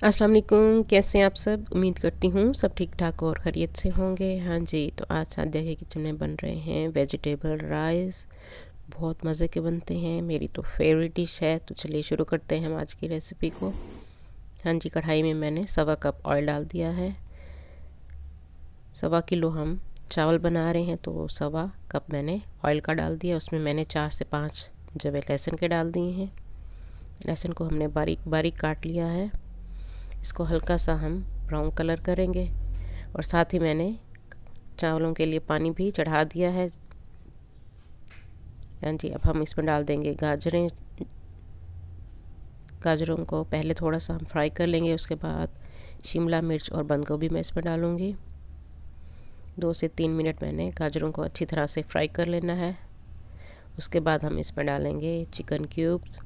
अस्सलाम वालेकुम, कैसे हैं आप सब। उम्मीद करती हूँ सब ठीक ठाक और खैरियत से होंगे। हाँ जी, तो आज सादिया के किचन में बन रहे हैं वेजिटेबल राइस। बहुत मज़े के बनते हैं, मेरी तो फेवरेट डिश है। तो चलिए शुरू करते हैं हम आज की रेसिपी को। हाँ जी, कढ़ाई में मैंने 1.25 कप ऑयल डाल दिया है। 1.25 किलो हम चावल बना रहे हैं, तो 1.25 कप मैंने ऑयल का डाल दिया। उसमें मैंने 4 से 5 जवे लहसुन के डाल दिए हैं। लहसुन को हमने बारीक बारीक काट लिया है। इसको हल्का सा हम ब्राउन कलर करेंगे और साथ ही मैंने चावलों के लिए पानी भी चढ़ा दिया है। हाँ जी, अब हम इसमें डाल देंगे गाजरें। गाजरों को पहले थोड़ा सा हम फ्राई कर लेंगे, उसके बाद शिमला मिर्च और बंद गोभी मैं इसमें डालूँगी। 2 से 3 मिनट मैंने गाजरों को अच्छी तरह से फ्राई कर लेना है। उसके बाद हम इसमें डालेंगे चिकन क्यूब्स।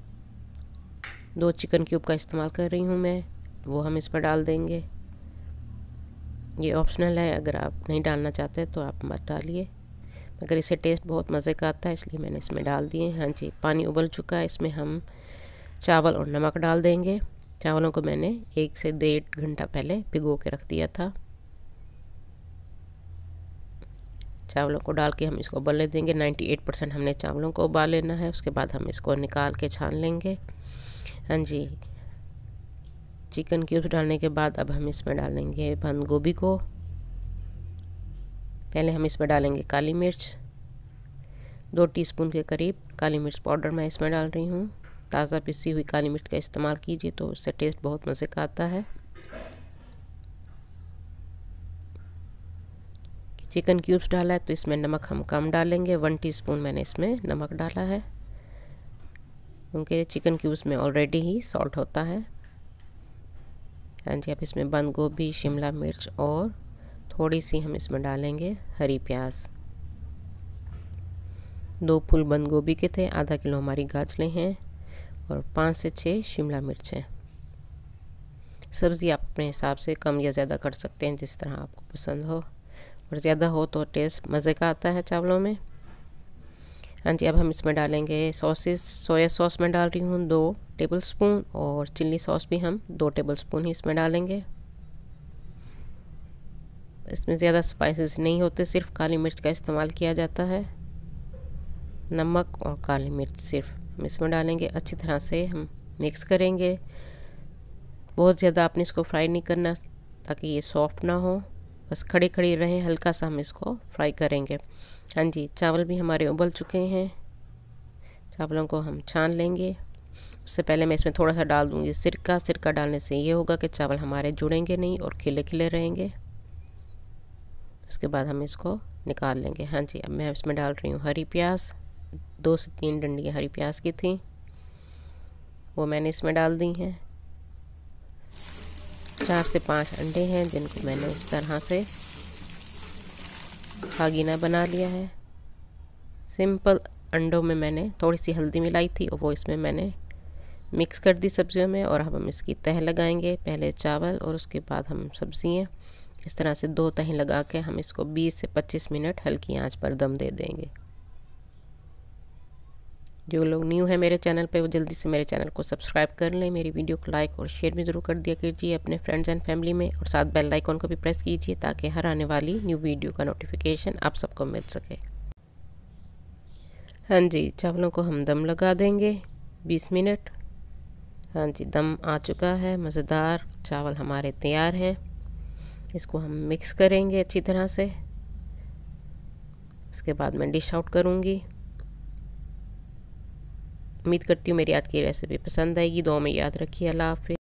2 चिकन क्यूब का इस्तेमाल कर रही हूँ मैं, वो हम इसमें डाल देंगे। ये ऑप्शनल है, अगर आप नहीं डालना चाहते तो आप मत डालिए, मगर इससे टेस्ट बहुत मज़े का आता है, इसलिए मैंने इसमें डाल दिए। हाँ जी, पानी उबल चुका है, इसमें हम चावल और नमक डाल देंगे। चावलों को मैंने 1 से 1.5 घंटा पहले भिगो के रख दिया था। चावलों को डाल के हम इसको उबलने देंगे। 98% हमने चावलों को उबाल लेना है। उसके बाद हम इसको निकाल के छान लेंगे। हाँ जी, चिकन क्यूब्स डालने के बाद अब हम इसमें डालेंगे बंद गोभी को। पहले हम इसमें डालेंगे काली मिर्च। 2 टीस्पून के करीब काली मिर्च पाउडर मैं इसमें डाल रही हूँ। ताज़ा पिसी हुई काली मिर्च का इस्तेमाल कीजिए, तो उससे टेस्ट बहुत मज़े का आता है। चिकन क्यूब्स डाला है तो इसमें नमक हम कम डालेंगे। 1 टीस्पून मैंने इसमें नमक डाला है, क्योंकि चिकन क्यूब्स में ऑलरेडी ही सॉल्ट होता है। हाँ जी, अब इसमें बंद गोभी, शिमला मिर्च और थोड़ी सी हम इसमें डालेंगे हरी प्याज। 2 फूल बंद गोभी के थे, आधा किलो हमारी गाजरें हैं और 5 से 6 शिमला मिर्च हैं। सब्ज़ी आप अपने हिसाब से कम या ज़्यादा कर सकते हैं, जिस तरह आपको पसंद हो, और ज़्यादा हो तो टेस्ट मज़े का आता है चावलों में। हाँ जी, अब हम इसमें डालेंगे सॉसेस। सोया सॉस मैं डाल रही हूँ 2 टेबलस्पून और चिल्ली सॉस भी हम 2 टेबलस्पून ही इसमें डालेंगे। इसमें ज़्यादा स्पाइसेस नहीं होते, सिर्फ काली मिर्च का इस्तेमाल किया जाता है। नमक और काली मिर्च सिर्फ हम इसमें डालेंगे। अच्छी तरह से हम मिक्स करेंगे। बहुत ज़्यादा आपने इसको फ्राई नहीं करना, ताकि ये सॉफ्ट ना हो, बस खड़ी खड़ी रहें, हल्का सा हम इसको फ्राई करेंगे। हाँ जी, चावल भी हमारे उबल चुके हैं। चावलों को हम छान लेंगे। उससे पहले मैं इसमें थोड़ा सा डाल दूँगी सिरका। सिरका डालने से ये होगा कि चावल हमारे जुड़ेंगे नहीं और खिले खिले रहेंगे। उसके बाद हम इसको निकाल लेंगे। हाँ जी, अब मैं इसमें डाल रही हूँ हरी प्याज। 2 से 3 डंडियाँ हरी प्याज की थी, वो मैंने इसमें डाल दी हैं। 4 से 5 अंडे हैं, जिनको मैंने इस तरह से भागीना बना लिया है। सिंपल अंडों में मैंने थोड़ी सी हल्दी मिलाई थी और वो इसमें मैंने मिक्स कर दी सब्जियों में। और अब हम इसकी तह लगाएंगे, पहले चावल और उसके बाद हम सब्जियाँ। इस तरह से 2 तहें लगा के हम इसको 20 से 25 मिनट हल्की आंच पर दम दे देंगे। जो लोग न्यू है मेरे चैनल पे, वो जल्दी से मेरे चैनल को सब्सक्राइब कर लें। मेरी वीडियो को लाइक और शेयर भी ज़रूर कर दिया कीजिए अपने फ्रेंड्स एंड फैमिली में, और साथ बेल आइकन को भी प्रेस कीजिए, ताकि हर आने वाली न्यू वीडियो का नोटिफिकेशन आप सबको मिल सके। हाँ जी, चावलों को हम दम लगा देंगे 20 मिनट। हाँ जी, दम आ चुका है, मज़ेदार चावल हमारे तैयार हैं। इसको हम मिक्स करेंगे अच्छी तरह से। उसके बाद मैं डिश आउट करूँगी। उम्मीद करती हूँ मेरी आज की रेसिपी पसंद आएगी। दुआ में याद रखिए। अल्लाह हाफ़िज़।